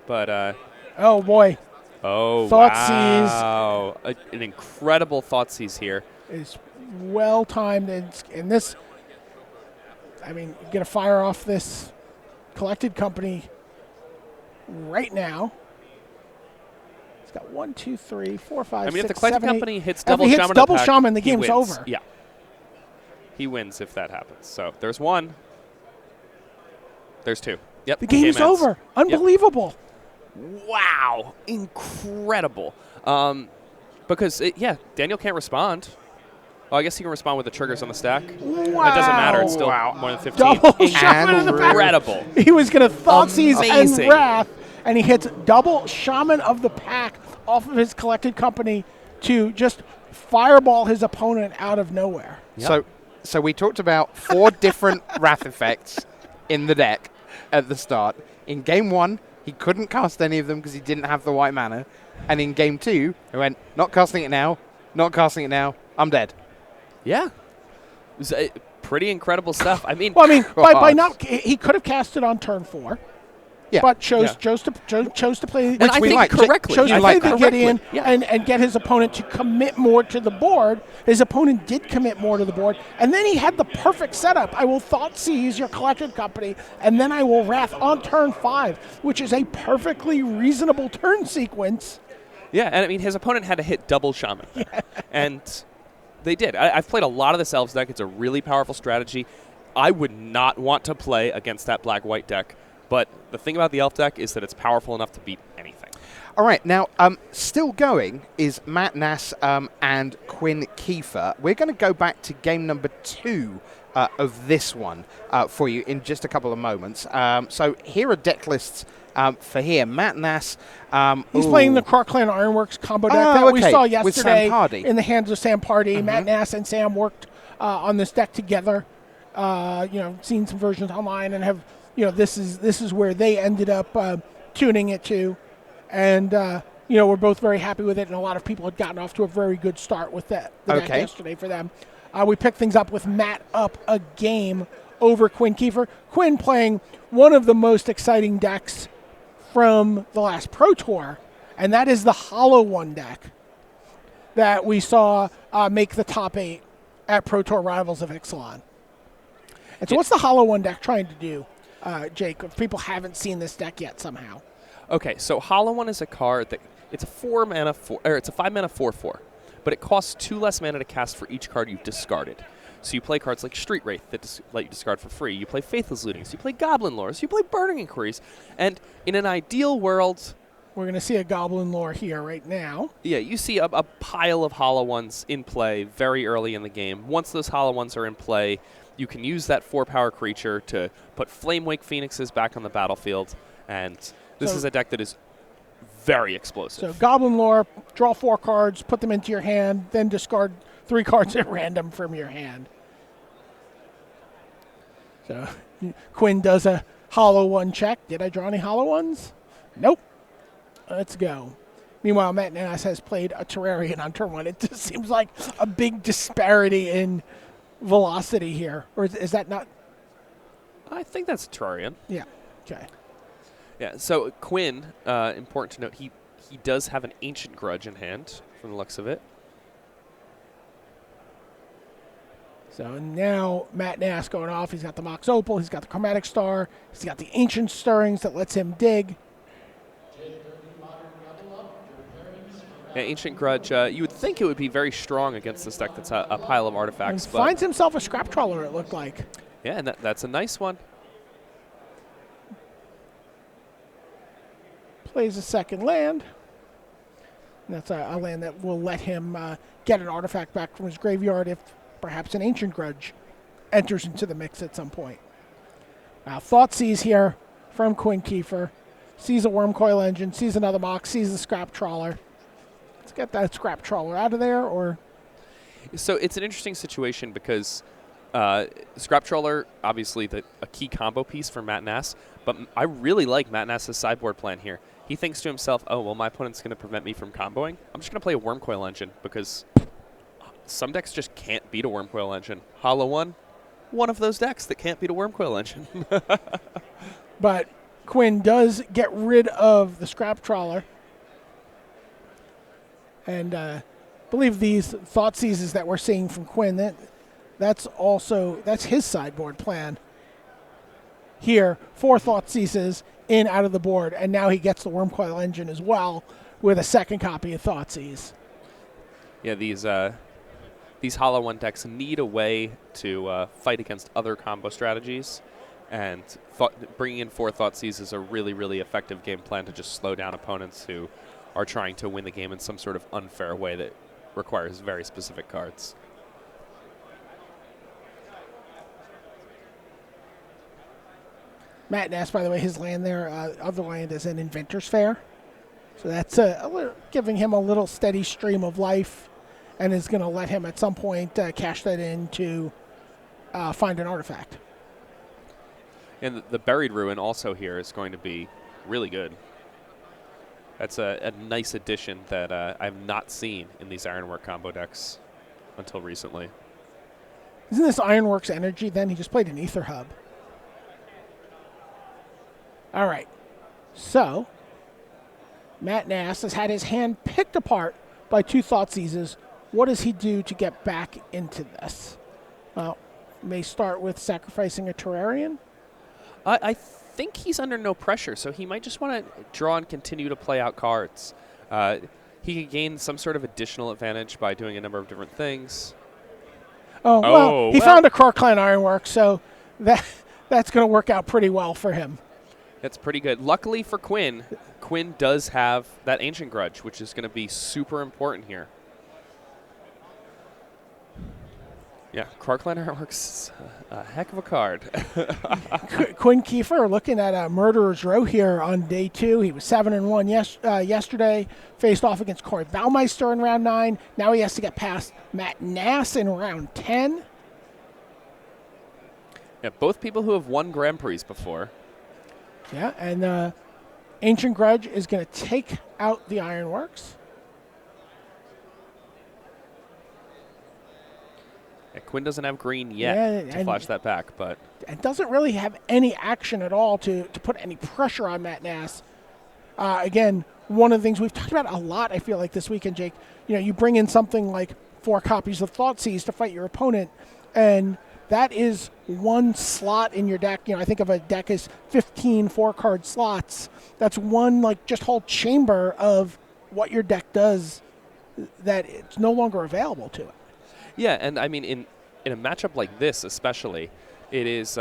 but Oh, boy. oh Thoughtseize. wow, an incredible Thoughtseize here. Is well timed. And this, I mean, you're going to fire off this Collected Company right now. It's got 1, 2, 3, 4, 5, I mean, if 6, the Collected 7, 8. Company hits If double he hits Shaman double attack, Shaman, the he game's wins. over. Yeah, he wins if that happens. So there's 1. There's 2. Yep. The game's game ends. over. Unbelievable. Wow, incredible. Because Daniel can't respond. Oh, I guess he can respond with the triggers on the stack. Wow. That doesn't matter. It's still Wow. more than 15. Double Shaman in the back. Incredible. He was going to Thoughtseize Amazing. and Wrath, and he hits double Shaman of the Pack off of his Collected Company to just fireball his opponent out of nowhere. Yep. So we talked about 4 different Wrath effects in the deck at the start. In game 1, he couldn't cast any of them because he didn't have the white mana. And in game 2, he went, not casting it now, not casting it now, I'm dead. Yeah. It was pretty incredible stuff. I mean, Well, I mean, by God. not he could have cast it on turn 4, Yeah. but chose to play. and I we think like. correctly. Chose You to like play the that. Gideon Yeah. and get his opponent to commit more to the board. His opponent did commit more to the board, and then he had the perfect setup. I will Thoughtseize your Collected Company, and then I will Wrath on turn 5, which is a perfectly reasonable turn sequence. Yeah, and I mean, his opponent had to hit double Shaman. And they did. I've played a lot of this Elves deck. It's a really powerful strategy. I would not want to play against that black-white deck. But the thing about the Elf deck is that it's powerful enough to beat anything. All right, now, still going is Matt Nass and Quinn Kiefer. We're going to go back to game number 2 of this one for you in just a couple of moments. So here are deck lists for here. Matt Nass. He's playing the Croc Clan Ironworks combo deck that we okay, saw with Sam yesterday Pardy. in the hands of Sam Pardy. Matt Nass and Sam worked on this deck together. Seen some versions online and have, this is where they ended up tuning it to. And, we're both very happy with it, and a lot of people had gotten off to a very good start with the deck yesterday for them. We picked things up with Matt up a game over Quinn Kiefer. Quinn playing one of the most exciting decks from the last Pro Tour, and that is the Hollow One deck that we saw make the top 8 at Pro Tour Rivals of Ixalan. And so what's the Hollow One deck trying to do, Jake, if people haven't seen this deck yet somehow? Okay, so Hollow One is a card that it's a 5 mana 4/4, but it costs 2 less mana to cast for each card you've discarded. So you play cards like Street Wraith that let you discard for free. You play Faithless Lootings. You play Goblin Lores. You play Burning Inquiries. And in an ideal world, We're going to see a Goblin Lore here right now. yeah, you see a pile of Hollow Ones in play very early in the game. Once those Hollow Ones are in play, you can use that 4-power creature to put Flamewake Phoenixes back on the battlefield. And this is a deck that is very explosive. So Goblin Lore, draw 4 cards, put them into your hand, then discard 3 cards at random from your hand. So Quinn does a Hollow One check. Did I draw any Hollow Ones? Nope. Let's go. Meanwhile, Matt Nass has played a Terrarian on turn 1. It just seems like a big disparity in velocity here. Or is that not? I think that's Terrarian. Yeah. Okay. Yeah, so Quinn, important to note, he does have an Ancient Grudge in hand, from the looks of it. So now Matt Nass going off. He's got the Mox Opal. He's got the Chromatic Star. He's got the Ancient Stirrings that lets him dig. Yeah, Ancient Grudge, you would think it would be very strong against this deck that's a pile of artifacts. And but finds himself a Scrap Trawler, it looked like. Yeah, and that's a nice one. Plays a second land. And that's a land that will let him get an artifact back from his graveyard if perhaps an Ancient Grudge enters into the mix at some point. Thoughtseize here from Quinn Kiefer. Sees a Wormcoil Engine, sees another Mox, sees the Scrap Trawler. Let's get that Scrap Trawler out of there, or... So it's an interesting situation because Scrap Trawler, obviously a key combo piece for Matt Nass, but I really like Matt Nass's sideboard plan here. He thinks to himself, oh, well, my opponent's going to prevent me from comboing. I'm just going to play a Wormcoil Engine because some decks just can't beat a Wormcoil Engine. Hollow one of those decks that can't beat a Wormcoil Engine. But Quinn does get rid of the Scrap Trawler. And I believe these Thoughtseizes that we're seeing from Quinn, that's his sideboard plan. Here, 4 Thoughtseizes in out of the board, and now he gets the Wormcoil Engine as well with a second copy of Thoughtseize. Yeah, these Hollow 1 decks need a way to fight against other combo strategies, and bringing in 4 Thoughtseize is a really, really effective game plan to just slow down opponents who are trying to win the game in some sort of unfair way that requires very specific cards. Matt Nass, by the way, his land there, other land is an Inventor's Fair. So that's giving him a little steady stream of life and is going to let him at some point cash that in to find an artifact. And the Buried Ruin also here is going to be really good. That's a nice addition that I've not seen in these Ironwork combo decks until recently. Isn't this Ironworks energy then? He just played an Ether Hub. All right. So, Matt Nass has had his hand picked apart by 2 Thoughtseizes. What does he do to get back into this? Well, may start with sacrificing a Terrarian. I think he's under no pressure, so he might just want to draw and continue to play out cards. He could gain some sort of additional advantage by doing a number of different things. He found a Clan Ironworks, so that's going to work out pretty well for him. That's pretty good. Luckily for Quinn, Quinn does have that Ancient Grudge, which is going to be super important here. Yeah, Clan Ironworks is a heck of a card. Quinn Kiefer looking at a Murderer's Row here on day 2. He was 7-1 yesterday. Faced off against Corey Baumeister in round 9. Now he has to get past Matt Nass in round 10. Yeah, both people who have won Grand Prix before. Yeah, and Ancient Grudge is going to take out the Ironworks. Yeah, Quinn doesn't have green yet to flash that back, but it doesn't really have any action at all to put any pressure on Matt Nass. Again, one of the things we've talked about a lot, I feel like this weekend, Jake. You bring in something like 4 copies of Thoughtseize to fight your opponent, and that is 1 slot in your deck. I think of a deck as 15 4-card slots. That's one just whole chamber of what your deck does that it's no longer available to it. Yeah, and I mean, in a matchup like this especially, it's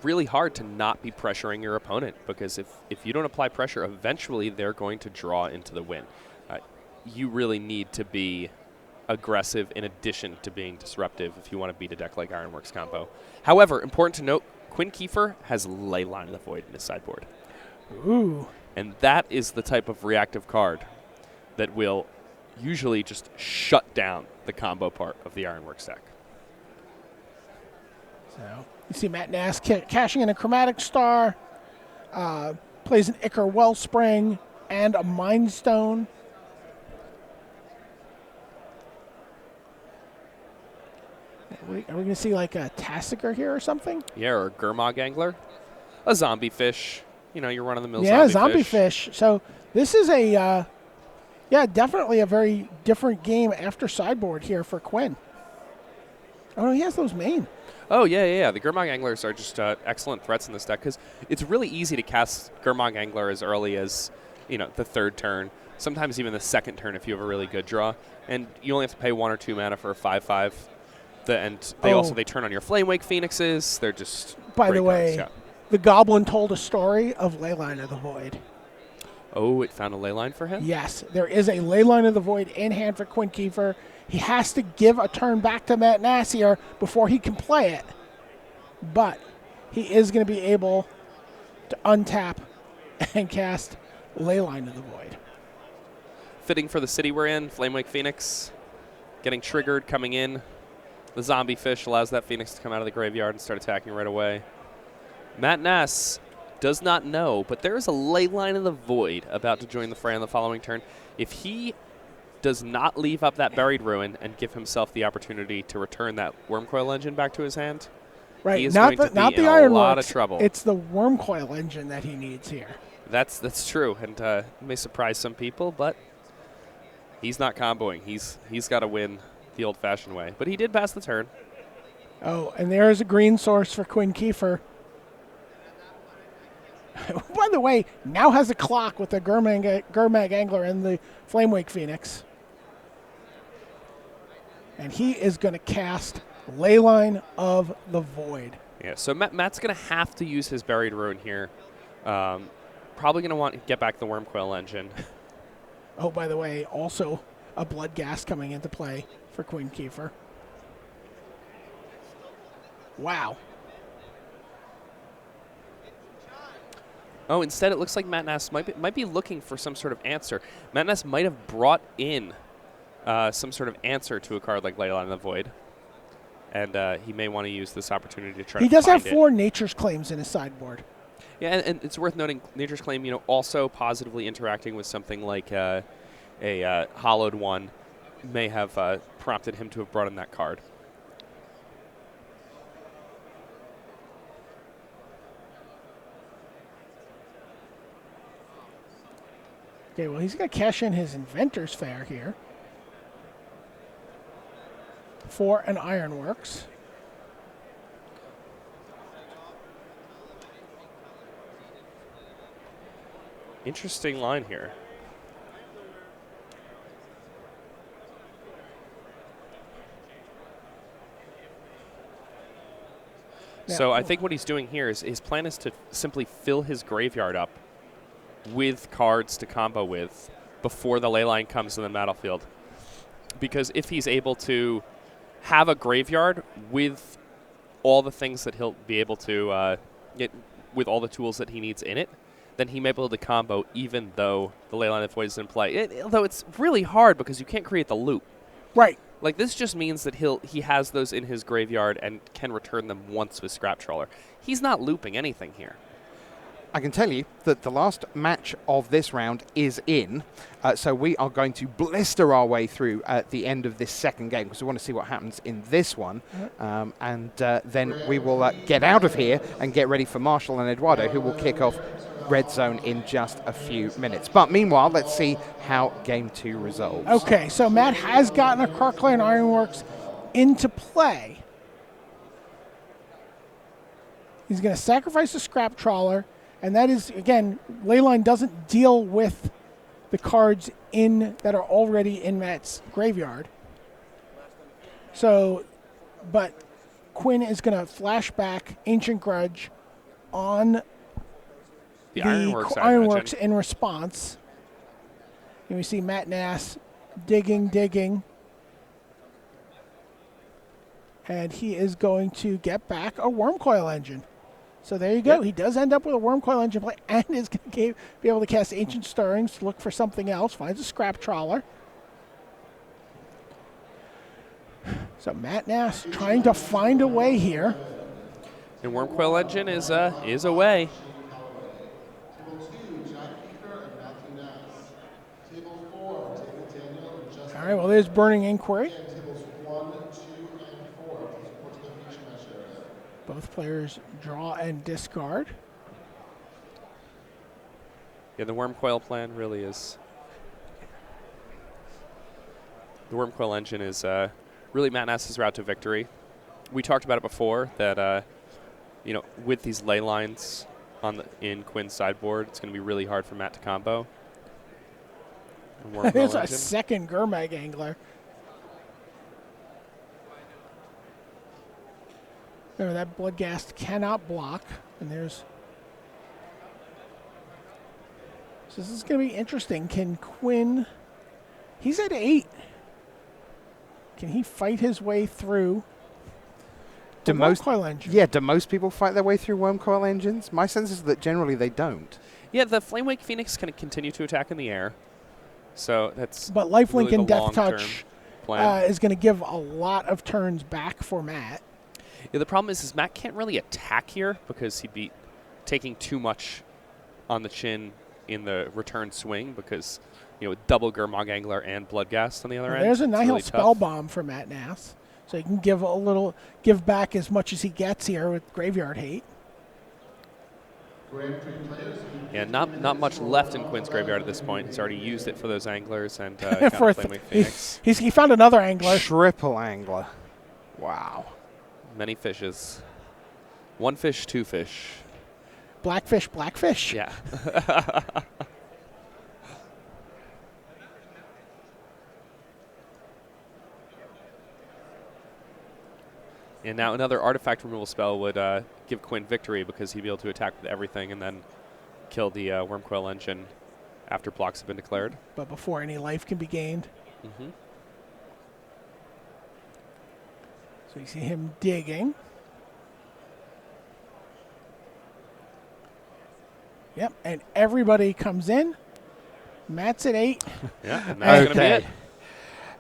really hard to not be pressuring your opponent, because if you don't apply pressure, eventually they're going to draw into the win. You really need to be aggressive in addition to being disruptive if you want to beat a deck like Ironworks combo. However, important to note, Quinn Kiefer has Leyline of the Void in his sideboard. Ooh. And that is the type of reactive card that will usually just shut down the combo part of the Ironworks deck. So you see Matt Nass cashing in a Chromatic Star, plays an Ichor Wellspring, and a Mind Stone. Are we going to see like a Tassiger here or something? Yeah, or a Gurmag Angler. A zombie fish. You know, you're run-of-the-mill zombie fish. So this is a, definitely a very different game after sideboard here for Quinn. Oh, no, he has those main. Oh, yeah. The Gurmag Anglers are just excellent threats in this deck because it's really easy to cast Gurmag Angler as early as, the third turn, sometimes even the second turn if you have a really good draw. And you only have to pay 1 or 2 mana for a 5/5. And they turn on your Flamewake Phoenixes. They're just By the way, cards, the Goblin told a story of Leyline of the Void. Oh, it found a Leyline for him? Yes, there is a Leyline of the Void in hand for Quinn Kiefer. He has to give a turn back to Matt Nass here before he can play it. But he is going to be able to untap and cast Leyline of the Void. Fitting for the city we're in, Flamewake Phoenix getting triggered, coming in. The zombie fish allows that Phoenix to come out of the graveyard and start attacking right away. Matt Nass does not know, but there is a Leyline of the Void about to join the fray on the following turn. If he does not leave up that Buried Ruin and give himself the opportunity to return that Wormcoil Engine back to his hand, he is going to be in a lot of trouble. It's the Wormcoil Engine that he needs here. That's true, and it may surprise some people, but he's not comboing. He's got to win the old-fashioned way. But he did pass the turn. Oh, and there is a green source for Quinn Kiefer. By the way, now has a clock with the Gurmag Angler and the Flamewake Phoenix. And he is going to cast Leyline of the Void. Yeah, so Matt's going to have to use his Buried Ruin here. Probably going to want to get back the Wormcoil Engine. Oh, by the way, also a Bloodghast coming into play for Quinn Kiefer. Wow. Oh, instead it looks like Matt Nass might be looking for some sort of answer. Matt Nass might have brought in some sort of answer to a card like Leyline of the Void. And he may want to use this opportunity to try to find it. He does have 4 Nature's Claims in his sideboard. Yeah, and it's worth noting Nature's Claim, also positively interacting with something like a Hollowed One may have prompted him to have brought in that card. Okay, well, he's going to cash in his Inventor's Fair here for an Ironworks. Interesting line here. Yeah. So I think what he's doing here is his plan is to simply fill his graveyard up with cards to combo with before the Leyline comes in the battlefield. Because if he's able to have a graveyard with all the things that he'll be able to get, with all the tools that he needs in it, then he may be able to combo even though the Leyline of Void is in play. Although it's really hard because you can't create the loop. Right. Like, this just means that he has those in his graveyard and can return them once with Scrap Trawler. He's not looping anything here. I can tell you that the last match of this round is in, so we are going to blister our way through at the end of this second game because we want to see what happens in this one, and then we will get out of here and get ready for Marshall and Eduardo, who will kick off Red Zone in just a few minutes. But meanwhile, let's see how Game 2 resolves. Okay, so Matt has gotten a Crocklane Ironworks into play. He's going to sacrifice the Scrap Trawler. And that is, again, Leyline doesn't deal with the cards that are already in Matt's graveyard. So, but Quinn is going to flash back Ancient Grudge on the Ironworks in response. And we see Matt Nass digging. And he is going to get back a Wormcoil Engine. So there you go. Yep. He does end up with a Wormcoil Engine play and is going to be able to cast Ancient Stirrings to look for something else. Finds a Scrap Trawler. So Matt Nass trying to find a way here. And Wormcoil Engine is a way. All right, well, there's Burning Inquiry. Both players draw and discard. Yeah, the Worm Coil plan really is. The Worm Coil engine is really Matt Nass's route to victory. We talked about it before that, with these ley lines in Quinn's sideboard, it's going to be really hard for Matt to combo. There's a second Gurmag Angler. Remember, that Bloodghast cannot block. And there's... So this is going to be interesting. Can Quinn... He's at 8. Can he fight his way through the Worm Coil engine? Yeah, do most people fight their way through Worm Coil engines? My sense is that generally they don't. Yeah, the Flamewake Phoenix can continue to attack in the air. So that's But Lifelink really and the Death Touch is going to give a lot of turns back for Matt. Yeah, the problem is Matt can't really attack here because he'd be taking too much on the chin in the return swing because, double Gurmag Angler and Bloodghast on the other end. There's a Nihil really Spell Bomb for Matt Nass. So he can give back as much as he gets here with Graveyard Hate. Yeah, not much left in Quinn's graveyard at this point. He's already used it for those anglers and got a Flamewake Phoenix. He found another angler. Triple angler. Wow. Many fishes. One fish, two fish. Blackfish, blackfish. Yeah. And now another artifact removal spell would give Quinn victory because he'd be able to attack with everything and then kill the Worm Coil engine after blocks have been declared. But before any life can be gained. Mm-hmm. So you see him digging. Yep, and everybody comes in. Matt's at 8. Yeah, and that's going to be it.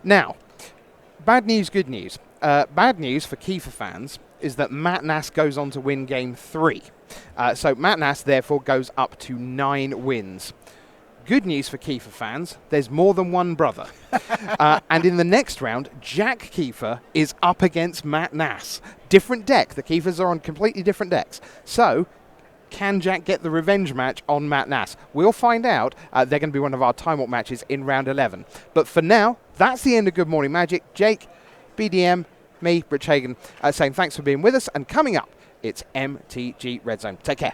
Now, bad news, good news. Bad news for Kiefer fans is that Matt Nass goes on to win Game 3. So Matt Nass, therefore, goes up to 9 wins. Good news for Kiefer fans, there's more than one brother. And in the next round, Jack Kiefer is up against Matt Nass. Different deck. The Kiefers are on completely different decks. So, can Jack get the revenge match on Matt Nass? We'll find out. They're going to be one of our Time Warp matches in round 11. But for now, that's the end of Good Morning Magic. Jake, BDM, me, Rich Hagan, saying thanks for being with us. And coming up, it's MTG Red Zone. Take care.